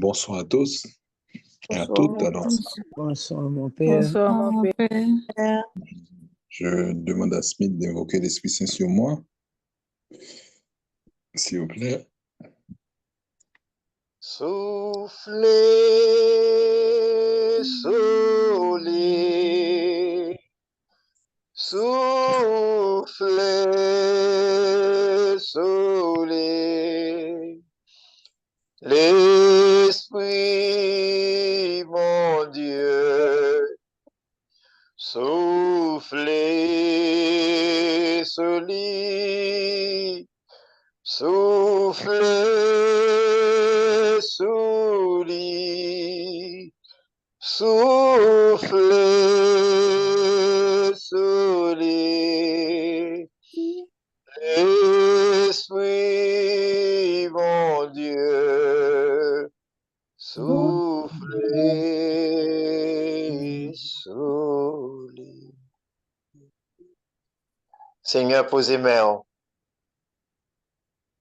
Bonsoir à tous et à Bonsoir, toutes. Alors, Bonsoir, mon Père. bonsoir, mon Père. je demande à Smith d'invoquer l'Esprit Saint sur moi, s'il vous plaît. Soufflez, soleil, soufflez, soleil, l'Esprit, mon Dieu, soufflez, soleil, soufflez, soleil, soufflez, soleil, l'Esprit, mon Dieu, soufflez, soleil. Seigneur, posez main.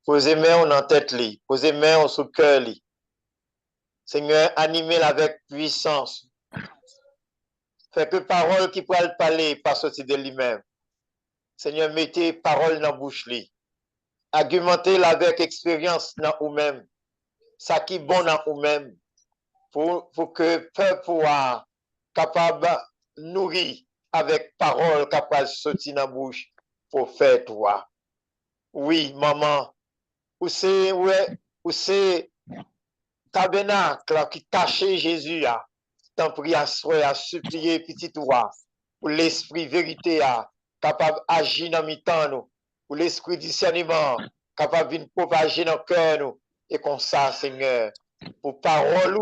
Posez main dans tête li, posez main sous cœur li. Seigneur, animez-la avec puissance. Fait que parole qui pourra le parler pas sortir de lui-même. Seigneur, mettez parole dans la bouche li. Argumentez-la avec expérience dans vous-même. Ça qui est bon dans vous-même. Pour que peuple soit capable de nourrir avec parole capable de sortir dans la bouche pour faire toi. Oui, maman. Ou c'est tabernacle qui cachait Jésus, tant pris à souhait, à supplier petit roi, pour l'esprit vérité, capable d'agir dans mi-temps, nous, pour l'esprit discernement, capable de propager dans le cœur, nous, et comme ça, Seigneur, pour parole,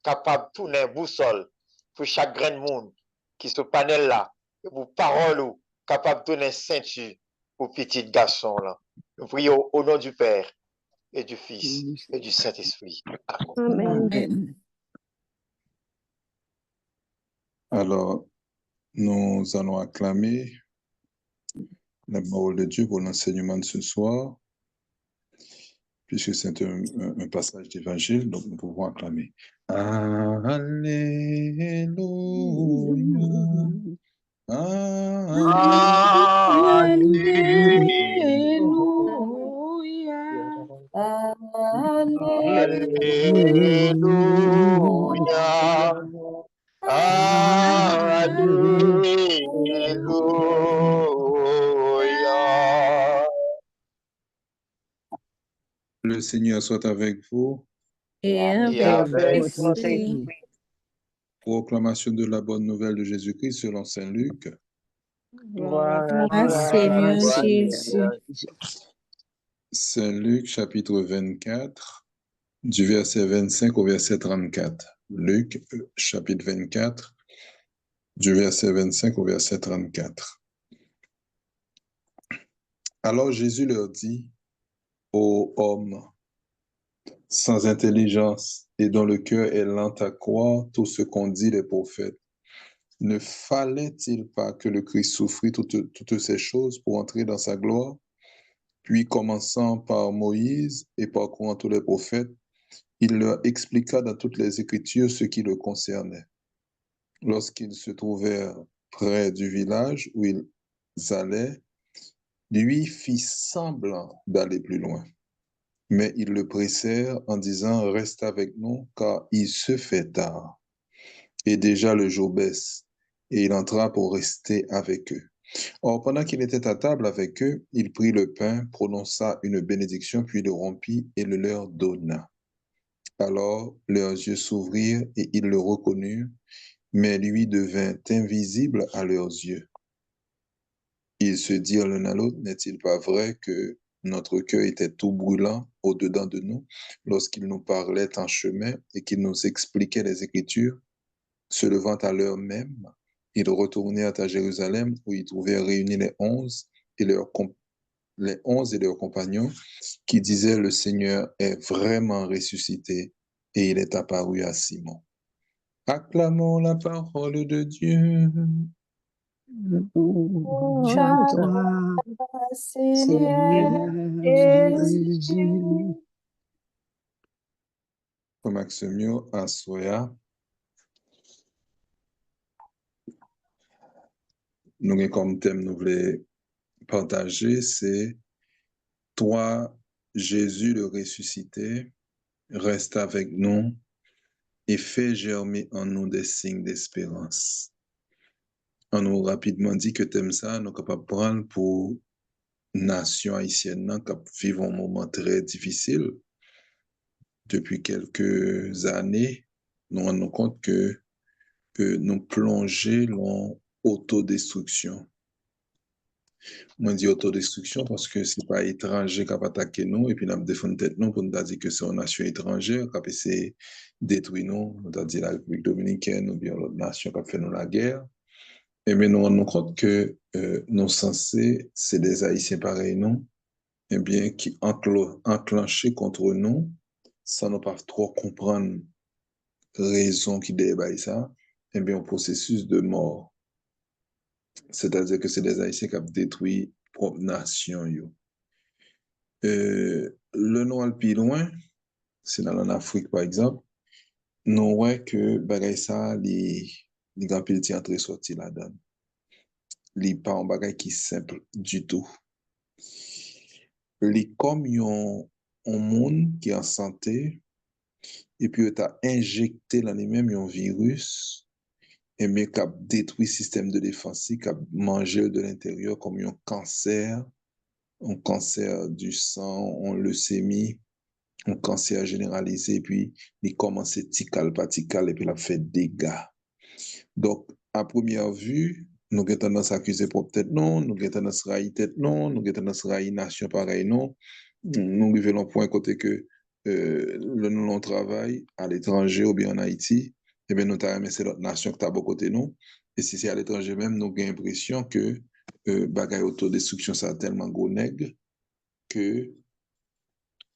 capable de tourner boussole, pour chaque grain de monde qui se panel là, et pour parole, capable de donner ceinture pour petit garçon là. Nous prions au nom du Père et du Fils et du Saint-Esprit. Amen. Amen. Alors, nous allons acclamer la parole de Dieu pour l'enseignement de ce soir, puisque c'est un passage d'évangile, donc nous pouvons acclamer. Alléluia. Alléluia. Le Seigneur soit avec vous. Et Et avec avec votre esprit. Proclamation de la bonne nouvelle de Jésus-Christ selon Saint Luc. Gloire, Seigneur Jésus. Saint Luc, chapitre 24, du verset 25 au verset 34. Luc, chapitre 24, du verset 25 au verset 34. Alors Jésus leur dit, ô hommes sans intelligence et dont le cœur est lent à croire tout ce qu'ont dit les prophètes, ne fallait-il pas que le Christ souffrit toutes ces choses pour entrer dans sa gloire? Puis, commençant par Moïse et parcourant tous les prophètes, il leur expliqua dans toutes les Écritures ce qui le concernait. Lorsqu'ils se trouvèrent près du village où ils allaient, lui fit semblant d'aller plus loin. Mais ils le pressèrent en disant, reste avec nous, car il se fait tard. Et déjà le jour baisse, et il entra pour rester avec eux. Or, pendant qu'il était à table avec eux, il prit le pain, prononça une bénédiction, puis le rompit et le leur donna. Alors leurs yeux s'ouvrirent et ils le reconnurent, mais lui devint invisible à leurs yeux. Ils se dirent l'un à l'autre, n'est-il pas vrai que notre cœur était tout brûlant au-dedans de nous lorsqu'il nous parlait en chemin et qu'il nous expliquait les Écritures? Se levant à l'heure même, ils retournèrent à Jérusalem où ils trouvèrent réunis les 11 et leurs compagnons qui disaient le Seigneur est vraiment ressuscité et il est apparu à Simon. Acclamons la parole de Dieu. Seigneur Jésus. Maximio à Soya. Nous avons comme thème, nous voulons partager, c'est toi, Jésus le ressuscité, reste avec nous et fais germer en nous des signes d'espérance. On nous rapidement dit que thème ça, nous sommes capables de prendre pour nation haïtienne qui vit un moment très difficile. Depuis quelques années, nous nous rendons compte que nous plongeons dans autodestruction. Moi, je dis autodestruction parce que ce n'est pas étranger qui a attaqué nous et puis nous avons défendu tête nous pour nous dire que c'est une nation étrangère qui a essayé de détruire nous, c'est-à-dire la République dominicaine ou bien l'autre nation qui a fait nous la guerre. Et bien, nous nous rendons compte que nous censés, c'est des Haïtiens pareils, non? Eh bien, qui enclenchaient contre nous, sans ne pas trop comprendre raison qui débat ça, eh bien, un processus de mort. C'est-à-dire que c'est des Haïtiens qui ont détruit propre nation. Le nom le plus loin, c'est dans l'Afrique par exemple, nous voyons que bagay ça, les grands pays entrés sortis là-dedans. Les pas un bagay qui simple du tout. Les comme yon un monde qui est en santé, et puis tu as injecté dans les mêmes un virus, et bien qui a détruit le système de défense, qui a mangé de l'intérieur comme un cancer du sang, un leucémie, un cancer généralisé, et puis il commence tical par tical, et puis il a fait dégâts. Donc, à première vue, nous avons tendance à accuser pour peut-être non, nous avons tendance à railler tête non, nous avons tendance à railler nation pareil non. Nous arrivons à un point côté que nous travail à l'étranger ou bien en Haïti, et bien nous avons c'est notre nation qui est à beaucoup côté nous. Et si c'est à l'étranger même, nous avons l'impression que bagaille autodestruction, ça a tellement gros nègre que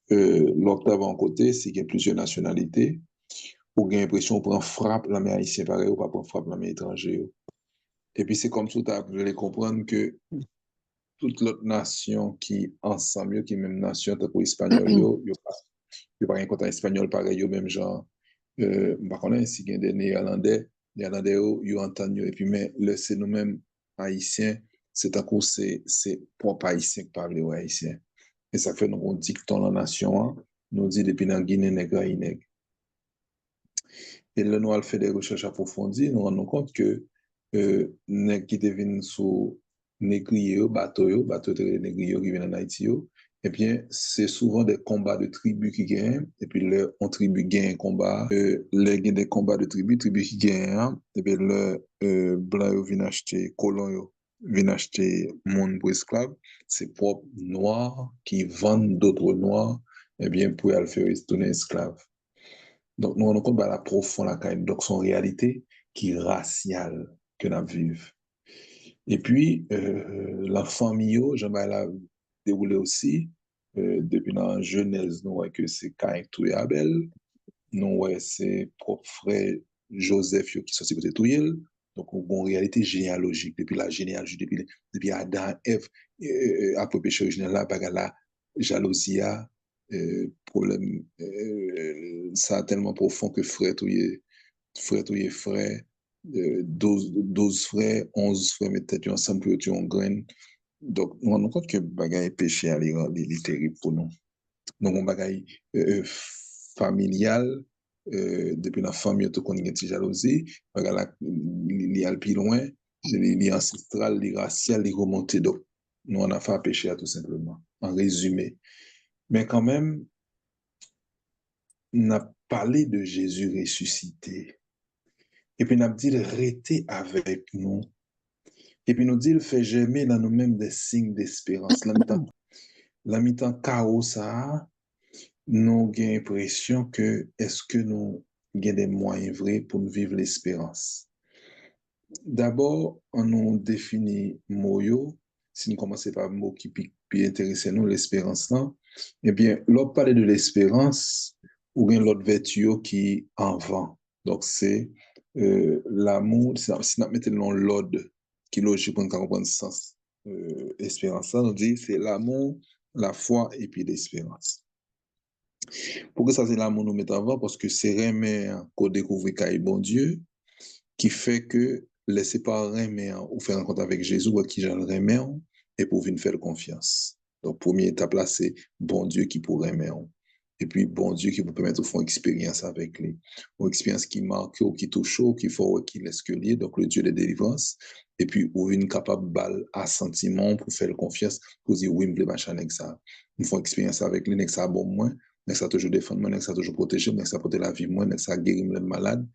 l'octave en côté, c'est qu'il y a plusieurs nationalités, ou avez l'impression qu'on prend frappe la main haïtienne pareil ou pas prendre frappe la main étrangère. Et puis c'est comme ça, vous allez comprendre que toute l'autre nation qui ensemble, qui même nation, tant que espagnol, yo pas rien contre espagnol pareil, yo même genre, bah connaît si il y a des néerlandais, yo entendent et puis mais c'est nous-mêmes haïtiens, c'est un coup c'est propre haïtien qui parle aux haïtiens. Et ça fait nous dictons la nation, nous dit depuis dans Guinée nègre nègre. Et là, nous avons fait des recherches approfondies, nous nous rendons compte que nèg qui deviennent sous négrier, bateau de négrier qui viennent en Haïti, eh bien, c'est souvent des combats de tribus qui gagnent, et puis là, on tribu gagne un combat, les gagnent des combats de tribus qui gagnent, et puis là, blanc viennent acheter, colons viennent acheter monde pour esclaves, c'est propres noirs qui vendent d'autres noirs, eh bien, pour aller faire tourner esclaves. Donc, nous rendons compte de la profonde donc son réalité qui est raciale que nous vivons. Et puis, la famille, j'aimerais la dérouler aussi, depuis la Genèse, nous voyons que c'est Caïn tout et Abel, nous voyons c'est propre frère Joseph qui sont séparés tout il. Donc, on a une réalité généalogique, depuis la généalogie, depuis Adam, Ève, après le péché originel, là, la jalousie, problème, ça a tellement profond que frère tout est frère, 12 frères, 11 frères, mais peut-être ensemble pour tuer en graine. Donc, nous rendons compte que bagaille péché à est terrible pour nous. Donc, on bagaille familial, depuis la famille, tout qu'on a une jalousie, il y a le plus loin, il y a ancestral, il y a racial, il y a remonté. Donc, nous, on a fait un péché tout simplement, en résumé. Mais quand même, on a parlé de Jésus ressuscité. Et puis, on a dit de rester avec nous. Et puis, nous dit de faire germer dans nous-mêmes des signes d'espérance. La mi-temps chaos, ça, nous avons l'impression que est-ce que nous avons des moyens vrais pour nous vivre l'espérance. D'abord, on nous définit moyo, si nous commençons par le mot qui peut intéresser nous, l'espérance là, eh bien, l'autre parler de l'espérance, ou bien l'autre vertu qui en vend. Donc, c'est l'amour, si nous mettons l'ordre qui est logique pour nous comprendre le sens. Espérance, ça nous dit c'est l'amour, la foi et puis l'espérance. Pour que ça, c'est l'amour nous met avant, parce que c'est remet qu'on découvre qu'il bon Dieu, qui fait que laisser pas remet ou faire rencontre avec Jésus, ou qui j'en remet, et pour venir faire confiance. Donc, première étape là, c'est bon Dieu qui pourrait remettre. Et puis, bon Dieu qui vous permet de faire une expérience avec lui. Une expérience qui marque, ou qui touche, ou qui fait, ou qui laisse que lui, donc le Dieu de délivrance. Et puis, ou une capable balle à sentiment pour faire confiance, pour dire, oui, je veux machin avec ça. Une fois expérience avec lui, ça bon moins, mais ça toujours défendre moi, ça toujours protéger, mais ça porter la vie moi, ça guérir les malades,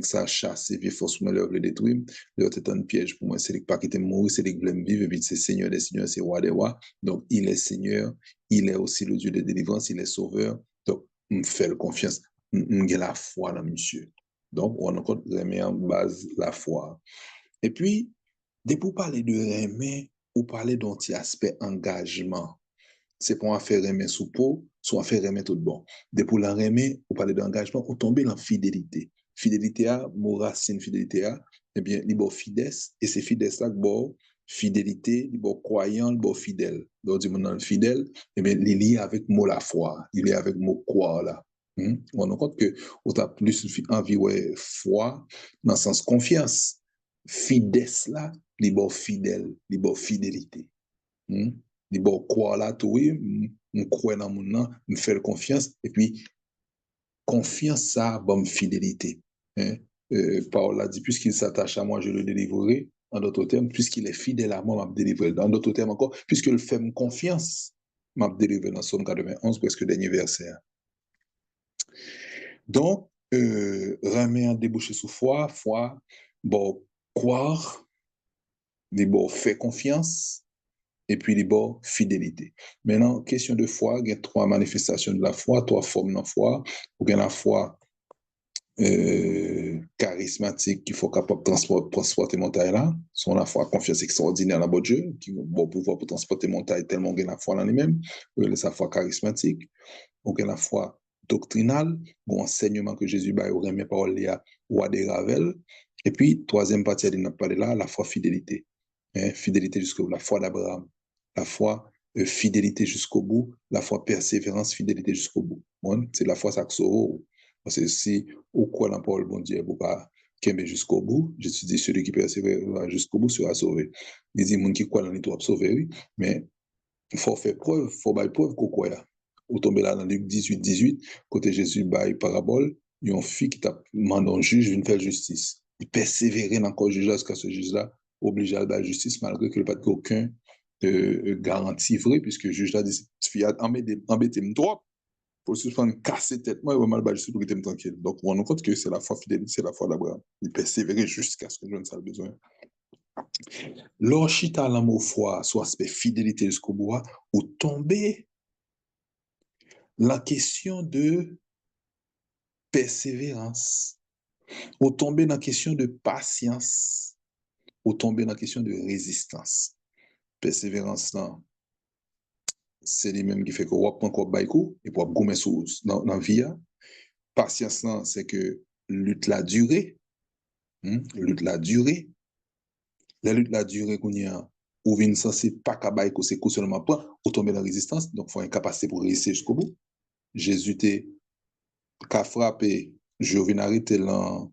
ça chasser vieux force moi, le détruire, le était un piège pour moi, c'est pas qui te mourir, c'est qui veut vivre, et puis c'est Seigneur des seigneurs, c'est roi des rois. Donc, il est Seigneur, il est aussi le Dieu de délivrance, il est sauveur. Donc, on fait confiance, on a la foi dans monsieur. Donc, on a encore remet en base la foi. Et puis, dès pour parler de remet, ou parler d'un petit aspect engagement, c'est pour en faire remet sous peau, soit faire remet tout bon. Dès pour la remet, ou parler d'engagement, ou tomber dans fidélité. Fidélité à, mon racine fidélité à, eh bien, il est fidèle, et c'est fidèle ça que bon, fidélité, il est croyant, il est fidèle. Donc, du monde fidèle, eh bien, il est lié avec mot la foi, il est avec mot croire là. On rend compte que on a plus envie ouais foi dans le sens confiance. Fidèle là, il est fidèle, il est fidélité. Il est croire là tout oui, on croit dans mon nom, me faire confiance et puis confiance ça bonne fidélité. Paul a dit puisqu'il s'attache à moi, je le délivrerai. En d'autres termes, puisqu'il est fidèle à moi, m'a délivré. En d'autres termes encore, puisqu'il fait confiance, m'a délivré dans Somme 91, presque dernier verset. Donc, ramer en débouché sous foi, bon, croire, les bon, fait confiance, et puis les bon, fidélité. Maintenant, question de foi, il y a trois manifestations de la foi, trois formes de la foi. Il y a la foi charismatique qu'il faut capable de transporter montagne là. Son la foi confiance extraordinaire dans bon Dieu, qui a bon pouvoir pour transporter montagne tellement qu'il y a la foi dans lui-même. Sa foi charismatique. On a la foi doctrinale, ou enseignement que Jésus a remis par Léa ou à des Ravel. Et puis, troisième partie de notre parler là, la foi fidélité. Fidélité jusqu'au bout, la foi d'Abraham. La foi fidélité jusqu'au bout, la foi persévérance, fidélité jusqu'au bout. Bon, c'est la foi ça que parce que si au quoi la parole bon Dieu pour pas qu'aimer jusqu'au bout, je suis dit celui qui persévère jusqu'au bout sera sauvé. Il dit moun qui croit dans l'histoire sauvé oui, mais il faut faire preuve, il faut faire preuve qu'on croit. Ou tomber là dans Luc 18, côté Jésus bail parabole, il y a une fille qui t'a demandé un juge de faire justice. Il persévérait dans le juge jusqu'à ce juge-là obligé à la justice malgré qu'il n'y a pas aucun garantie vraie, puisque le juge là dit fille a embêté trop pour se faire casser tête moi il va mal battre pour qu'il tranquille. Donc on rend compte que c'est la foi fidèle, c'est la foi d'Abraham. Il persévérait jusqu'à ce que je ne sache besoin. L'orchita l'amour foi, soit aspect fidélité jusqu'au bout, ou tomber la question de persévérance, ou tomber dans la question de patience, ou tomber dans la question de résistance. Persévérance, là, c'est lui-même qui fait que on prend encore baïkou et pour gommer dans la vie. Patience, là, c'est que lutte la durée, lutte la durée. La lutte la durée qu'on y a, ou vient censé pas qu'à baïkou, c'est seulement pas, ou tomber dans la résistance, donc il faut une capacité pour réussir jusqu'au bout. Jésus t'est qu'a frappé, je viens arrêter dans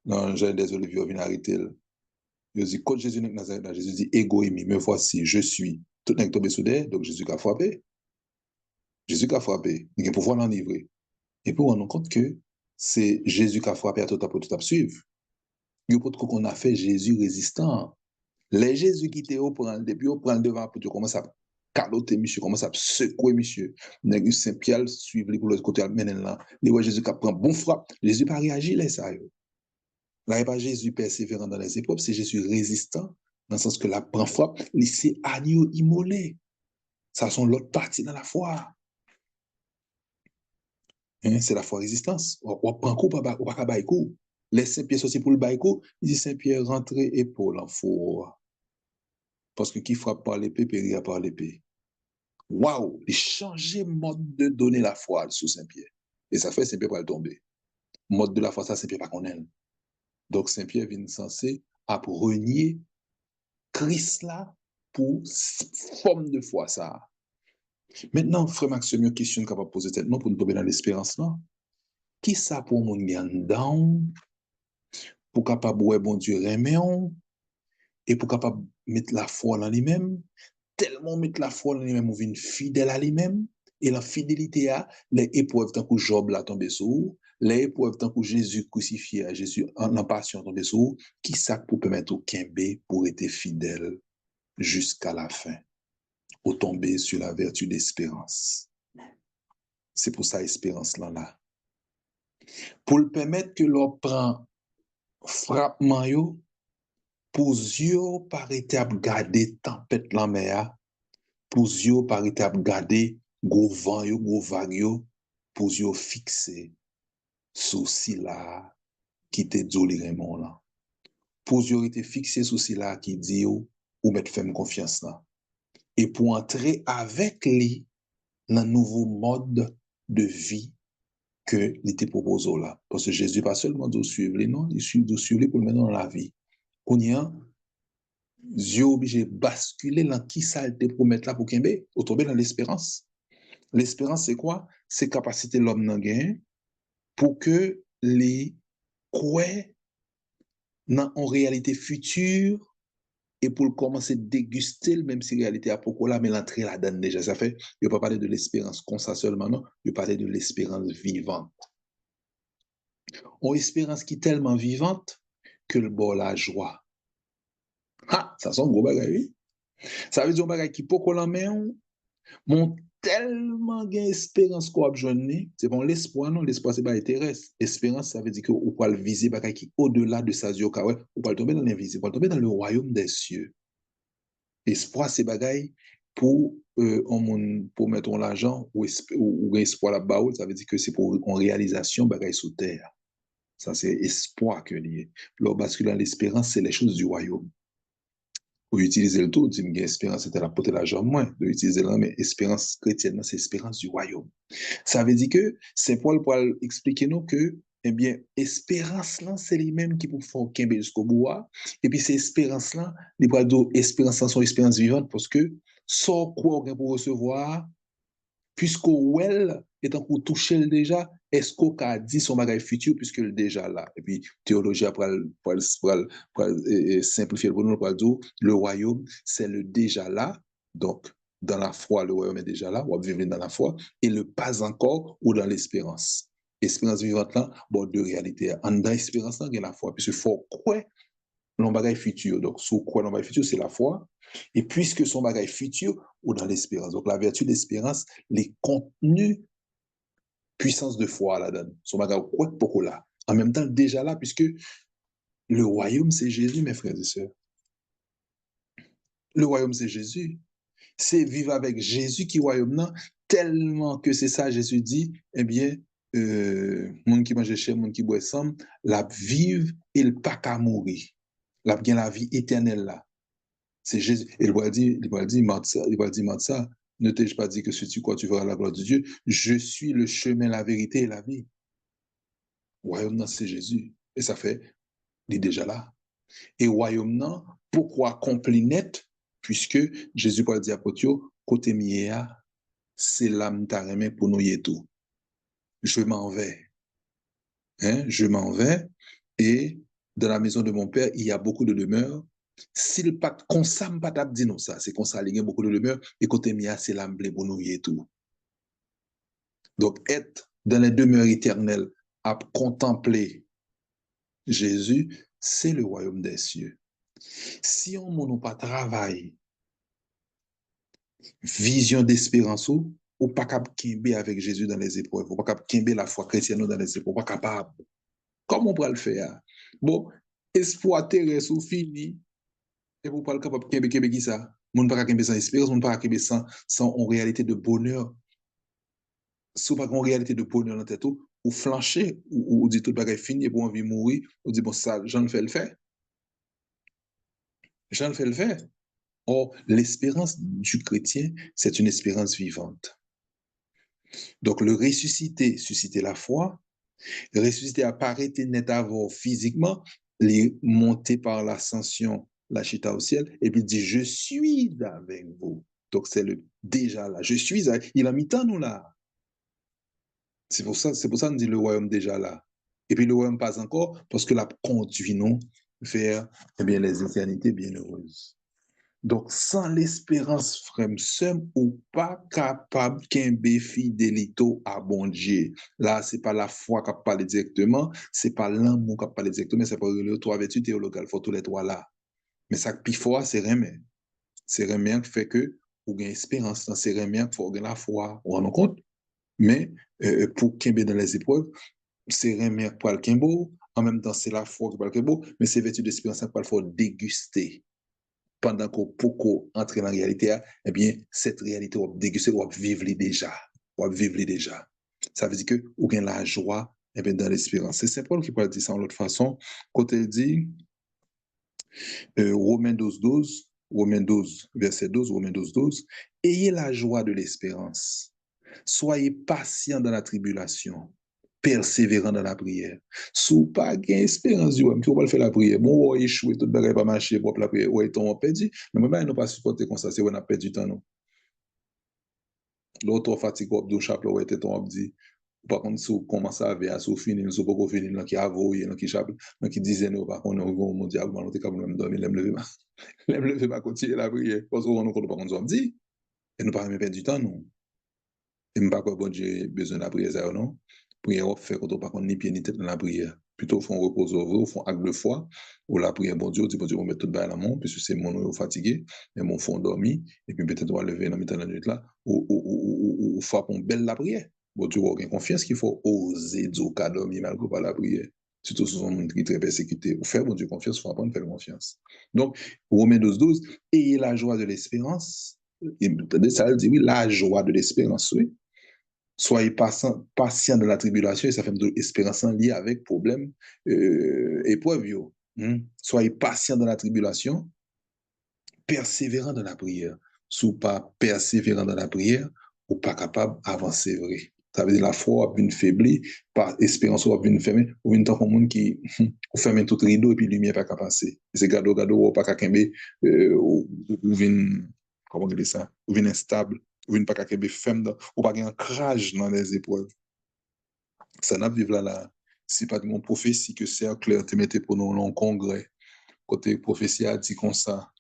le jardin des Oliviers, je viens arrêter. Je dis, quand Jésus n'est Nazareth, Jésus dit, égoïmi, me voici, je suis. Tout n'est tombé sous terre, donc Jésus a frappé. Jésus a frappé, il a pouvoir l'enivrer. Et puis on rend compte que c'est Jésus qui a frappé à tout à suivre. Il faut qu'on a fait Jésus résistant. Les Jésus qui étaient au prendre, depuis au prendre devant, pour commencer à caloter, monsieur, commence à secouer, monsieur. Saint-Pierre suivre pour l'autre côté, mener là. Les voix Jésus qui prend bon frappe. Jésus pas réagi, là, ça. Là, il n'y a pas Jésus persévérant dans les épreuves, c'est Jésus résistant, dans le sens que la prend frappe, c'est agneau immolé. Ça sont l'autre partie dans la foi. C'est la foi résistance. On prend coup, on va pas bailler coup. Les Saint-Pierre aussi pour le bailler coup, il dit Saint-Pierre, rentrez épaule en four. Parce que qui frappe par l'épée, périra par l'épée. Waouh! Il changeait mode de donner la foi sous Saint-Pierre. Et ça fait Saint-Pierre pas le tomber. Mode de la foi, ça, Saint-Pierre pas qu'on aime. Donc Saint-Pierre vient censé à renier Christ là pour forme de foi ça. Maintenant, frère Maxime, une question capable de poser tête non pour nous tomber dans l'espérance là. Qui ça pour mon gagne down pour capable ouais bon Dieu remet et pour capable mettre la foi en lui-même, tellement mettre la foi en lui-même, on vient fidèle à lui-même, et la fidélité a les épreuves tant que Job l'a tombé sur, les épreuves tant que Jésus crucifié à Jésus en passion tombé sur, qui ça pour permettre au Kimbe pour être fidèle jusqu'à la fin, au tomber sur la vertu d'espérance. C'est pour ça espérance là. Pour le permettre que l'on prend frappement yo, pour yeux par étape garder tempête la mer, pour yeux par étape garder gros vent yo, gros vague yo, pour yeux fixer sous là qui te dit Raymond là. Pour yeux été fixé sous là qui dit ou mettre ferme confiance là. Et pour entrer avec lui dans un nouveau mode de vie que il te propose là. Parce que Jésus pas seulement de suivre les non, il suit de suivre pour le mettre dans la vie. On y a Dieu obligé de basculer dans qui ça te promettre là pour Kimbe, ou tomber dans l'espérance. L'espérance, c'est quoi? C'est capacité l'homme n'a gain pour que les croient en réalité future et pour commencer à déguster, même si la réalité a pourquoi là, mais l'entrée là-dedans déjà. Ça fait, il ne pas parler de l'espérance comme ça seulement, non, il parler de l'espérance vivante. Une espérance qui est tellement vivante que le bol la joie. Ah, ça sent gros bagage. Ça veut dire un bagage qui peut qu'on en met, mon tellement gain espérance qu'on a besoin, c'est bon l'espoir non, l'espoir c'est pas terrestre. Espérance ça veut dire que on peut le viser bagage qui au-delà de sa yeux ouais, on peut tomber dans l'invisible, on peut tomber dans le royaume des cieux. Espoir c'est bagage pour pour mettre l'argent ou espoir là-bas, ça veut dire que c'est pour en réalisation bagage sous terre. Ça c'est espoir que lié. Le basculer dans l'espérance c'est les choses du royaume. Pour utiliser le tout, dire que l'espérance c'était la portée de l'argent moins, de utiliser là, mais espérance chrétienne, c'est espérance du royaume. Ça veut dire que Saint Paul pour expliquer nous que, eh bien, espérance là, c'est les mêmes qui pour faire Kimbe jusqu'au bout. Et puis, c'est espérance là, les bras d'eau, espérance là, sont espérance vivante parce que, sans quoi on pour recevoir, puisqu'au well, étant pour toucher le déjà, est-ce qu'on a dit son bagage futur puisque le déjà là. Et puis, théologie pour simplifier le bonheur, pour dire, le royaume, c'est le déjà là. Donc, dans la foi, le royaume est déjà là, on va vivre dans la foi, et le pas encore ou dans l'espérance. Espérance vivante là, bon, deux réalités. En dans l'espérance là, il y a la foi, puisque faut quoi l'on bagage futur. Donc, sous quoi l'on bagage futur, c'est la foi. Et puisque son bagage futur, ou dans l'espérance. Donc, la vertu d'espérance, les contenus, puissance de foi là-dedans. Son bagage, quoi que pour là. En même temps, déjà là, puisque le royaume, c'est Jésus, mes frères et sœurs. Le royaume, c'est Jésus. C'est vivre avec Jésus qui royaume là, tellement que c'est ça, Jésus dit, eh bien, monde qui mange cher, monde qui boit ensemble, la vive et le pas qu'à mourir. La bien la vie éternelle là. C'est Jésus. Et il va dire, ça, ne t'ai-je pas dit que si tu crois, tu verras la gloire de Dieu. Je suis le chemin, la vérité et la vie. Royaume, c'est Jésus. Et ça fait, il est déjà là. Et royaume, pourquoi accompli net? Puisque Jésus va dire à Potio, côté miéa, c'est l'âme tarémé pour nous y tout. Je m'en vais. Hein? Je m'en vais. Et dans la maison de mon père, il y a beaucoup de demeures. S'il pas comme ça pas t'a dit non ça, c'est comme ça il y a beaucoup de demeures et côté mia c'est l'âme pour nous et tout. Donc être dans les demeures éternelles à contempler Jésus, c'est le royaume des cieux. Si on n'a pas travail, vision d'espérance ou pas capable de avec Jésus dans les épreuves, ou pas capable de la foi chrétienne dans les épreuves, pas capable. Comment on peut le faire? Bon, espoir terrestre ou fini. Et vous parlez capable de qui ça? Moun pas capable sans espérance, moun pas capable sans en réalité de bonheur. Si vous pas en réalité de bonheur dans tête ou flancher ou dit tout bagage fini pour envie mourir, ou dit bon ça j'en le fais le faire. J'en le fais le faire. Or l'espérance du chrétien, c'est une espérance vivante. Donc le ressusciter, susciter la foi, le ressusciter apparaître net avant physiquement, les monter par l'ascension la chita au ciel, et puis il dit, je suis avec vous. Donc, c'est le déjà là. Je suis là. Il a mis tant nous là. C'est pour ça qu'on dit le royaume déjà là. Et puis le royaume pas encore, parce que la conduit nous vers les éternités bienheureuses. Donc, sans l'espérance, frère, seul ou pas capable qu'un fidélité à bon Dieu. Là, c'est pas la foi qui parle directement, c'est pas l'amour qui parle directement, c'est pas les trois vertus théologales, il faut tous les trois là. Mais ça qui faut, c'est remet. C'est remet qui fait que, ou gain espérance, c'est remet qui faut gagner la foi, on rend compte. Mais, pour qu'il dans les épreuves, c'est remet pour le kimbo, en même temps, c'est la foi qui parle le kimbo, mais c'est vertu d'espérance qui faut déguster. Pendant qu'on peut entrer dans la réalité, eh bien, cette réalité, on va déguster, on va vivre déjà. On va vivre déjà. Ça veut dire que, on a la joie, eh bien, dans l'espérance. C'est Saint Paul qui peut dire ça en l'autre façon. Quand il dit, Romains 12, 12, Romains 12, verset 12, Romains 12, 12, ayez la joie de l'espérance. Soyez patients dans la tribulation, persévérant dans la prière. Sous pas gain espérance, qui va faire la prière. Bon, on échoué, tout le monde pas marché pour la prière. Ouais, on perdu. Mais même, nous pas supporter comme ça, c'est on a perdu du temps, non. L'autre fatigue, on chapeau, ouais, on dit. Par contre, si on commence à faire, si on finit, si on peut finir, qui a voyé, qui chapeau, qui disait, non, par contre, on dit, on est capable de dormir, lever pas continuer la prière. Parce qu'on ne compte pas qu'on dit. Et nous pas même perdre du temps, non. Et je ne sais pas bon Dieu besoin de la prière, ça, non? Prière, on fait quand on pas ni pied ni tête dans la prière. Plutôt, on repose au vrai, on fait acte de foi, ou la prière, bon Dieu, on dit, bon Dieu, on met tout bas à la main, puisque c'est mon fatigué, mais mon fond dormi, et puis peut-être on va lever dans la nuit là, ou frappe une belle la prière. Bon Dieu, on a confiance qu'il faut oser dire qu'à dormir malgré pas la prière. Surtout si on est très persécuté. Ou faire, bon Dieu, confiance, il faut apprendre à faire confiance. Donc, Romains 12, 12, ayez la joie de l'espérance. Ça veut dire, oui, la joie de l'espérance, oui. Soyez patient de la tribulation, et ça fait de l'espérance liée avec problème, épreuve. Soyez patient dans la tribulation, persévérant dans la prière. Si vous pas persévérant dans la prière, ou pas capable d'avancer vrai. Ça veut dire la foi a une faiblir, par espérance a une fermer, ou une tant monde qui ferme tout rideau et puis lumière pas capable passer. C'est gado ou pas capable ou vinn comment on dit ça, ou vinn instable, ou vinn pas capable ferme ou pas un ancrage dans les épreuves. Ça n'a vivre là c'est pas de mon prophétie que c'est clair te mettez pour nous en congrès. Côté prophétie a dit comme ça,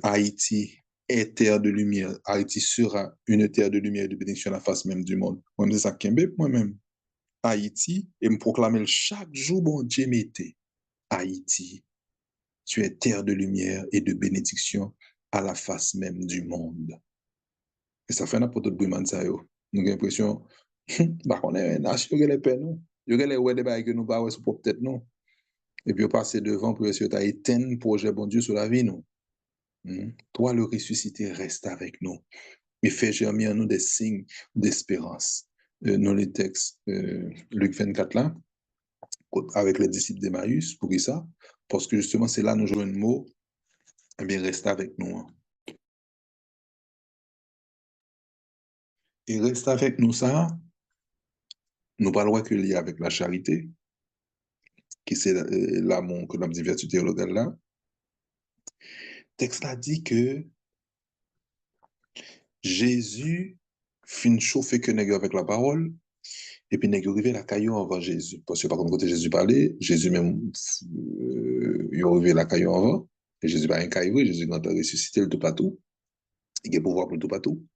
Haïti est terre de lumière. Haïti sera une terre de lumière et de bénédiction à la face même du monde. Moi, je dis ça Kembe, moi-même. Haïti, et me proclamer chaque jour, bon Dieu, mettez. Haïti, tu es terre de lumière et de bénédiction à la face même du monde. Et ça fait n'importe quoi de bruit, ça, yo. Nous avons l'impression, bah, on est un archi, il y a les peines, nous. Il y a les ouais, des bails que nous, bah, ouais, c'est pour peut-être, non. Et puis, on passe devant pour essayer d'éteindre le projet, bon Dieu, sur la vie, nous. Toi, le ressuscité, reste avec nous et fais germer en nous des signes d'espérance. Dans les textes, Luc 24 là, avec les disciples d'Emmaüs, pour ça, parce que justement, c'est là nous jouons le mot, eh bien, reste avec nous. Hein. Et reste avec nous, ça, nous parlons que lié avec la charité, qui c'est l'amour que nous avons dit vertu théologale là. Le texte là dit que Jésus fin chauffer que nègre avec la parole, et puis nègre arrivé la caillou avant Jésus. Parce que par contre, côté Jésus parlait, Jésus même, il arrivé la caillou avant, et Jésus pas un caillou, Jésus quand il ressuscité le tout partout, il a pouvoir pour le tout partout.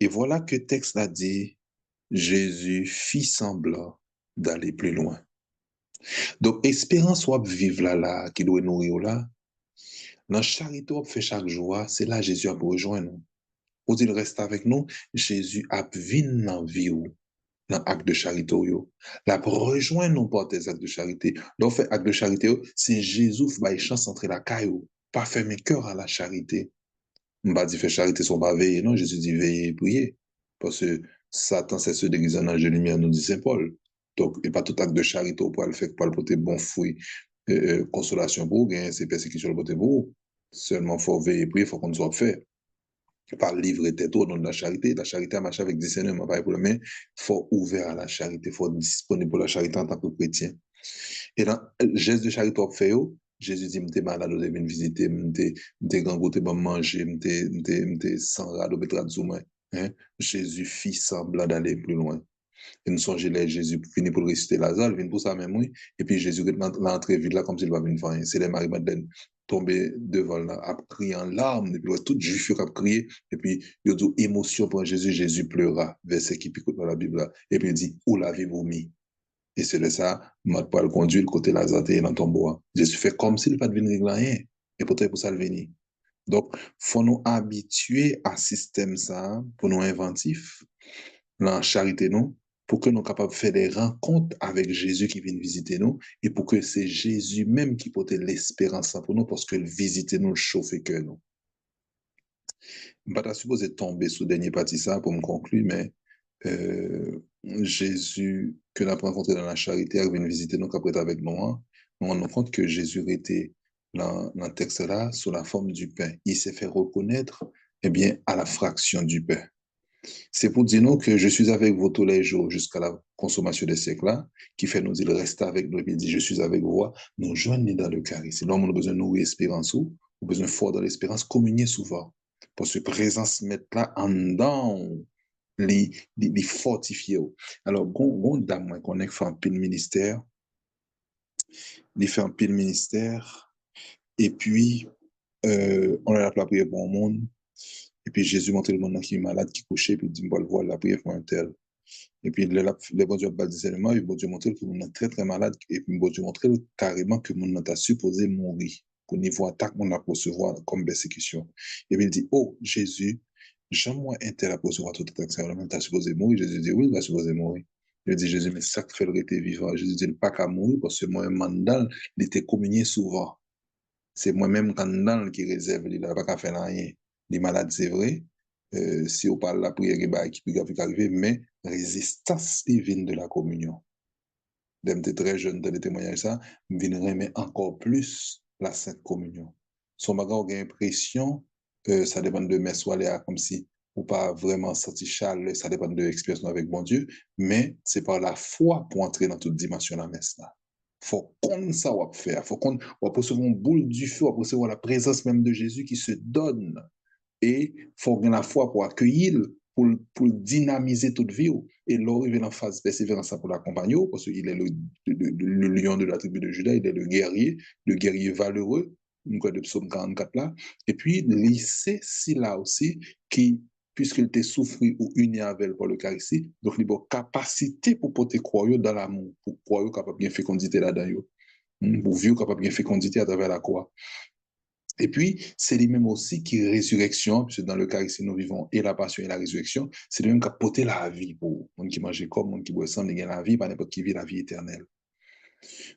Et voilà que le texte a dit, Jésus fit semblant d'aller plus loin. Donc, espérance soit vivre là, qui doit nourrir là, dans charité, on fait chaque jour, c'est là Jésus a pour rejoindre nous. Quand il reste avec nous, Jésus a vu dans la vie, dans l'acte de charité. La rejoindre nous par des actes de charité. Donc, fait acte de charité, c'est Jésus qui va chance entre la caillou, pas fermer cœur à la charité. On va dire faire charité sans pas veiller, non, Jésus dit veiller et prier. Parce que Satan, c'est ce déguisé en ange de lumière, nous dit Saint Paul. Donc, et pas tout acte de charité pour le faire, pour le porter bon fruit, consolation pour vous, c'est persécution pour le porter pour vous. Seulement, il faut veiller et prier, il faut qu'on soit fait. Pas livrer tête au nom de la charité. La charité a marché avec discernement, pas pour le mais faut ouvert à la charité, faut disponible pour la charité en tant que chrétien. Et dans le geste de charité qu'on fait, Jésus dit, m'étais malade, vous venir visiter, m'étais grand goûté, manger, m'étais sans rade, vous besoin. Hein? Jésus fit semblant d'aller plus loin. Et nous sommes là, Jésus finit pour réciter Lazare, il vient pour ça même, oui. Et puis Jésus l'entrée vide là, comme s'il va venir faire rien. C'est les Marie-Madeleine tombés devant là, a crié en larmes, et puis tout juif a crié, et puis il a dit émotion pour Jésus, Jésus pleura, verset qui pique dans la Bible là. Et puis il dit, où l'avez-vous mis? Et c'est de ça, m'a pas le conduit, le côté Lazare est dans ton bois. Jésus fait comme s'il pas devenu rien. Et peut-être pour ça le venir. Donc, faut nous habituer à ce système ça, pour nous inventifs, la charité nous, pour que nous soyons capables de faire des rencontres avec Jésus qui vient visiter nous, et pour que c'est Jésus même qui porte l'espérance pour nous, parce que visiter nous, le chauffe que nous. Je ne suis pas supposé tomber sur le dernier partie ça pour me conclure, mais Jésus, que nous avons rencontré dans la charité, il vient visiter nous, qu'après avec nous, nous nous rendons compte que Jésus était dans le texte là, sous la forme du pain. Il s'est fait reconnaître, eh bien, à la fraction du pain. C'est pour dire nous que je suis avec vous tous les jours jusqu'à la consommation des siècles là, qui fait nous dire reste avec nous, et puis dit je suis avec vous, nous joignons dans le carré. C'est là on a besoin de nourrir l'espérance ou besoin fort dans l'espérance, communier souvent. Parce que présence mettre là en dedans, les fortifier. Alors, bon dame qu'on a fait un pile ministère, il fait un pile ministère, et puis on a la prière pour le monde. Et puis Jésus montre le monde qui est malade, qui est couché, puis il dit, on va le voir, la prière pour un tel. Et puis les bon Dieu pas discernement, et bon Dieu montre que le monde est très très malade, et puis bon Dieu montre carrément que le monde a supposé mourir, qu'au niveau attaque, on a recevoir comme persécution. Et puis il dit, oh Jésus, jamais un tel a recevoir toute attaque, ça tu as supposé mourir. Jésus dit, oui, il a supposé mourir. Il dit, Jésus, mais ça fait le était vivant. Jésus dit, il pas qu'à mourir, parce que moi, un mandal, il était communié souvent. C'est moi-même qui réserve, il n'a pas qu'à faire rien. Les malades, c'est vrai. Si on parle de la prière, qui peut arriver, mais résistance divine de la communion. D'être très jeune dans les témoignages, ça, viendrait mais encore plus la Sainte Communion. Son bagage a l'impression, ça dépend de mes soirées, comme si ou pas vraiment senti chaleur, ça dépend de l'expérience avec mon Dieu, mais c'est par la foi pour entrer dans toute dimension de la messe là. Faut qu'on ça va faire, faut qu'on va recevoir une boule du feu, on va recevoir la présence même de Jésus qui se donne. Et il faut qu'on ait la foi pour accueillir, pour dynamiser toute vie. Et là, il vient en phase persévérance pour l'accompagner, parce qu'il est le lion de la tribu de Juda, il est le guerrier valeureux, de psaume 44 là. Et puis, lycée, si là aussi, qui, puisqu'il était souffert ou uni avec par l'Eucharistie, donc il a capacité pour porter croyant dans l'amour, pour croyant capable de fécondité là-dedans, pour vivre capable de fécondité à travers la croix. Et puis, c'est lui-même aussi qui résurrection, puisque dans le cas ici, nous vivons et la passion et la résurrection, c'est lui-même qui a porté la vie pour monde qui mange comme, monde qui boit sang, il y a la vie, pas n'importe qui vit la vie éternelle.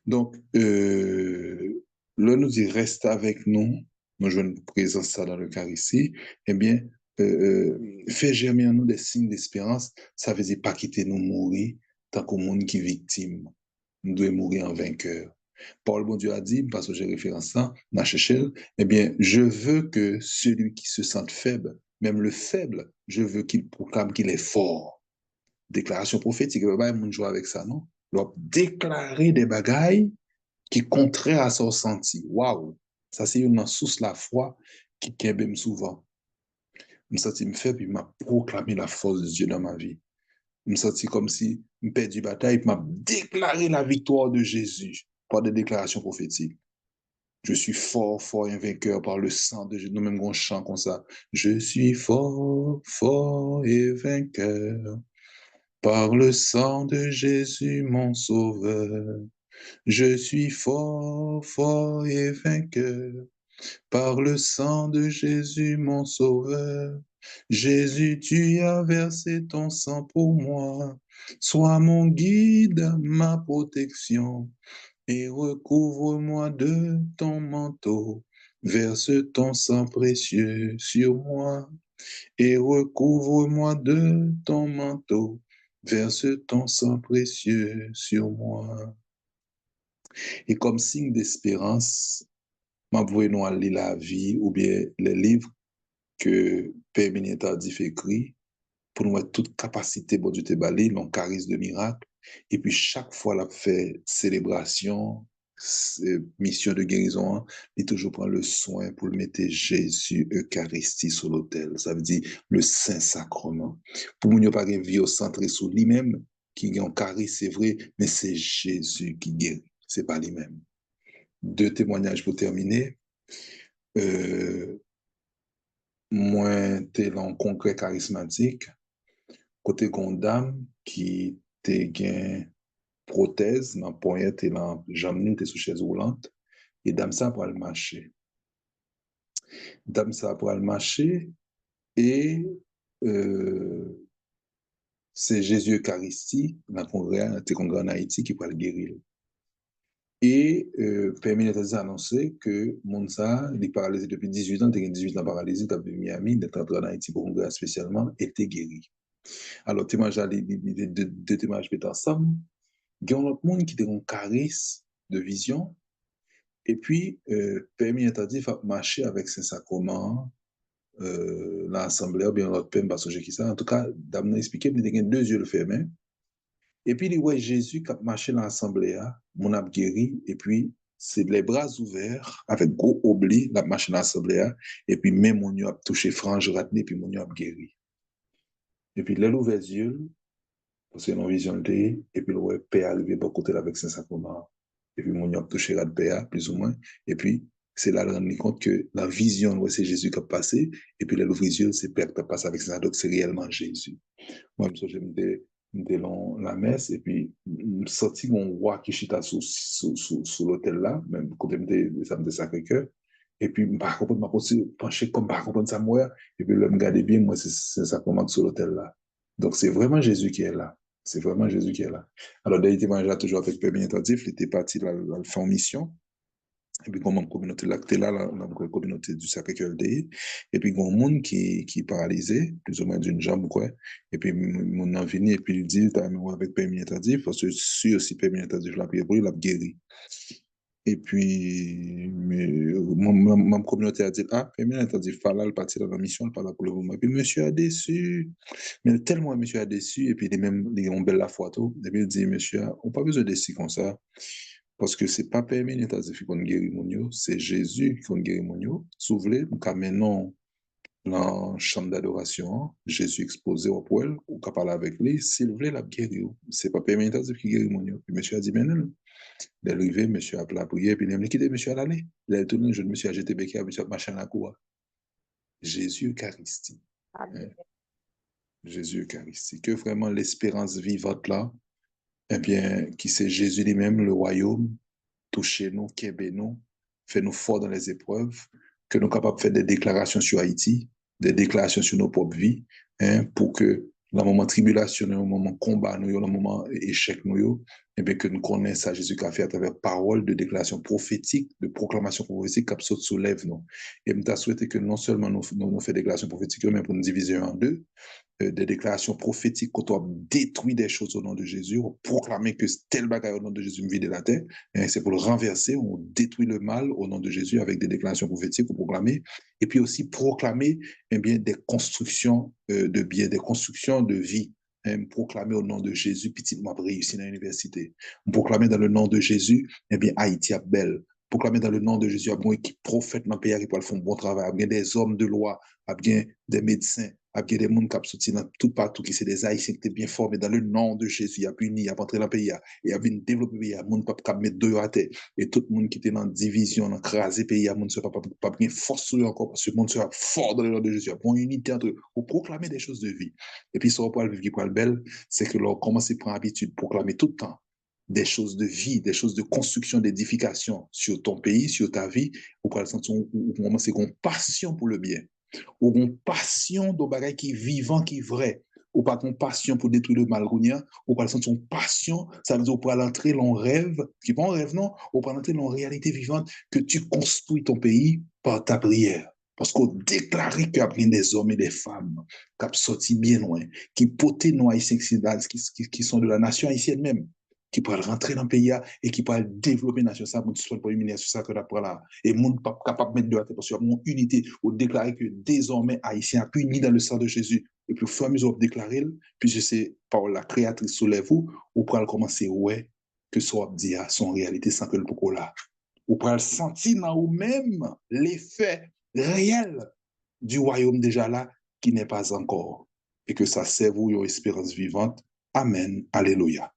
Donc, là, nous dit, reste avec nous, nous jouons une présence ça dans le cas ici, eh bien, fait germer en nous des signes d'espérance, ça veut dire pas quitter nous mourir tant qu'au monde qui est victime. Nous devons mourir en vainqueur. Paul, bon Dieu a dit, parce que j'ai référence à Nachéchel, eh bien, je veux que celui qui se sente faible, même le faible, je veux qu'il proclame qu'il est fort. Déclaration prophétique, il ne va pas jouer avec ça, non? Il doit déclarer des bagailles qui contraires à son ressenti. Waouh! Ça, c'est une source la foi qui kébème souvent. Je me sens faible, il m'a proclamé la force de Dieu dans ma vie. Je me sens comme si je perdu bataille, il m'a déclaré la victoire de Jésus par des déclarations prophétiques. Je suis fort, fort et vainqueur par le sang de Jésus. Nous-mêmes, on chante comme ça. Je suis fort, fort et vainqueur par le sang de Jésus, mon sauveur. Je suis fort, fort et vainqueur par le sang de Jésus, mon sauveur. Jésus, tu as versé ton sang pour moi. Sois mon guide, ma protection. Et recouvre-moi de ton manteau, verse ton sang précieux sur moi. Et recouvre-moi de ton manteau, verse ton sang précieux sur moi. Et comme signe d'espérance, m'avouez-nous à lire la vie ou bien les livres que Père Béni Tardif écrit pour nous mettre toute capacité, bon Dieu te balé, non charisme de miracle. Et puis chaque fois, la fait célébration, mission de guérison, hein, il toujours prend le soin pour mettre Jésus Eucharistie sur l'autel. Ça veut dire le Saint-Sacrement. Pour nous, pas une vie centrée sur lui-même, qui est en charisme, c'est vrai, mais c'est Jésus qui guérit. C'est pas lui-même. 2 témoignages pour terminer. Moi, t'es en concret charismatique, côté qu'on dame qui te gain prothèse dans poignette et dans jambe t'es sous chaise roulante et dame ça pour le marcher. Dame ça pour le marcher et c'est Jésus Eucharistie dans le congrès en Haïti qui peut le guérir. Et permis d'être annoncé que Monsa, il est paralysé depuis 18 ans, il a 18 ans paralysé, il a vu Miami, il est entré en Haïti pour congrès spécialement, et était guéri. Alors, témoignage, deux témoignages mettent ensemble. Il y a un autre monde qui a un charisme de vision, et puis, permis interdit de marcher avec Saint-Sacrement, l'Assemblée, ou bien l'autre peine, parce que j'ai qui ça. En tout cas, d'amener expliquer, mais il y a 2 yeux le fermés. Et puis, il voit Jésus qui a marché dans l'Assemblée, mon âme guéri, et puis, c'est les bras ouverts, avec gros oubli, la marché dans l'Assemblée, et puis, même mon a touché frange, ratné, puis mon a guéri. Et puis, l'œil ouvert les yeux, parce que c'est une vision de et puis, le père arrivé de côté avec Saint-Sacrement. Et puis, mon a touché rat père, plus ou moins. Et puis, c'est là de rendre compte que la vision, c'est Jésus qui a passé, et puis, l'œil ouvert les yeux, c'est père qui a passé avec Saint-Sacrement, donc c'est réellement Jésus. Moi, je me dans la messe, et puis, je senti mon roi qui chita sous l'hôtel là, même quand je me Sacré-Cœur. Et puis, par contre, je me penché comme par contre, ça moi. Et puis, là, je me regardais bien, moi, c'est ça qu'on sur l'hôtel là. Donc, c'est vraiment Jésus qui est là. C'est vraiment Jésus qui est là. Alors, d'ailleurs, il était là toujours avec Père Bien-Interdif, il était parti là, le faire en mission. Et puis, comme une communauté là, la communauté du Sacré-Cœur LDI. Et puis, il y a un monde qui est paralysé, plus ou moins d'une jambe, quoi. Et puis, mon en venu, et puis il dit, t'as mis avec Père Interdif, parce que si aussi Père Interdif l'a prié pour lui, il l'a guéri. Et puis, ma communauté a dit, ah, Père Interdif, pas là, il partit dans la mission, pas là pour le moment. Et puis, monsieur a déçu. Mais tellement monsieur a déçu, et puis, il ont belle la foi, tout. Et puis, il dit, monsieur, on n'a pas besoin de déçu comme ça. Parce que ce n'est pas permis d'interdire qu'on guérit mon c'est Jésus qui guérit mon. Souvenez, quand maintenant, dans la chambre d'adoration, Jésus exposé au poil, ou qu'à parler avec lui, s'il voulait la guérir. Ce n'est pas permis d'interdire qu'il guérit mon. Puis monsieur a dit, mais non. Il est arrivé, monsieur a appelé la prière, puis il a quitté monsieur à l'aller. Il a tourné, je monsieur a jeté béquet, monsieur a marché à la cour. Jésus Eucharistie. Hein? Jésus Eucharistie. Que vraiment l'espérance vivante là, eh bien, qui c'est Jésus lui-même, le royaume, toucher nous, qu'aider nous, faire nous forts dans les épreuves, que nous sommes capables de faire des déclarations sur Haïti, des déclarations sur nos propres vies, hein, pour que dans le moment tribulation, dans le moment combat, dans le moment échec, et bien que nous connaissons ça, Jésus qui a fait à travers parole de déclaration prophétique, de proclamation prophétique, qui soulève nous. Et je souhaité que non seulement nous faisons des déclarations prophétiques, mais pour nous diviser en deux, des déclarations prophétiques qu'on doit détruire des choses au nom de Jésus, on proclamer que tel bagaille au nom de Jésus me vide la terre, c'est pour le renverser, on détruit le mal au nom de Jésus avec des déclarations prophétiques pour proclamer, et puis aussi proclamer bien, des constructions de biens, des constructions de vie, proclamer au nom de Jésus, petit m'a réussi dans l'université, proclamer dans le nom de Jésus, bien, Haïti est belle, proclamer dans le nom de Jésus, il y a une équipe prophète dans le pays qui peut faire un bon travail, il y a des hommes de loi, il y a des médecins, il y a des gens qui sont sortis tout partout, qui sont des Haïtiens qui sont bien formés dans le nom de Jésus. Il y a puni, il y a entré dans le pays, il y a vu développer le pays, il y a des gens qui mettre deux à terre. Et tout le monde qui était dans la division, dans le pays, il y a des gens qui pas bien force encore, parce que le monde sera fort dans le nom de Jésus. Il y a une unité entre eux, pour proclamer des choses de vie. Et puis, ce qu'on peut vivre qui peut être belle, c'est que l'on commence à prendre habitude de proclamer tout le temps des choses de vie, des choses de construction, d'édification sur ton pays, sur ta vie, ou par exemple, on commence à avoir une passion pour le bien. Ou une passion de bagay qui est vivant, qui est vrai. Ou pas une passion pour détruire le mal, ou pas une passion, ça veut dire pour entrer dans le rêve, qui n'est pas un rêve, non, ou pour entrer dans la réalité vivante, que tu construis ton pays par ta prière. Parce qu'on déclare qu'il y a des hommes et des femmes qui sont sortis bien loin, qui portent nos haïtiens qui sont de la nation haïtienne même, qui pourraient rentrer dans le pays et qui pourraient développer la nation, ça, pour éliminer ça que d'après là. Et le monde pas capable de mettre de la tête parce qu'il y a une unité, ou déclarer que désormais, Haïtiens sont unis dans le sang de Jésus. Et puis, au fur et à mesure de déclarer, puis je sais, par la créatrice soulève vous, ou pour commencer, ouais, que soit dit à son réalité sans que le pourquoi là. Ou pour le sentir dans vous-même l'effet réel du royaume déjà là qui n'est pas encore. Et que ça serve une espérance vivante. Amen. Alléluia.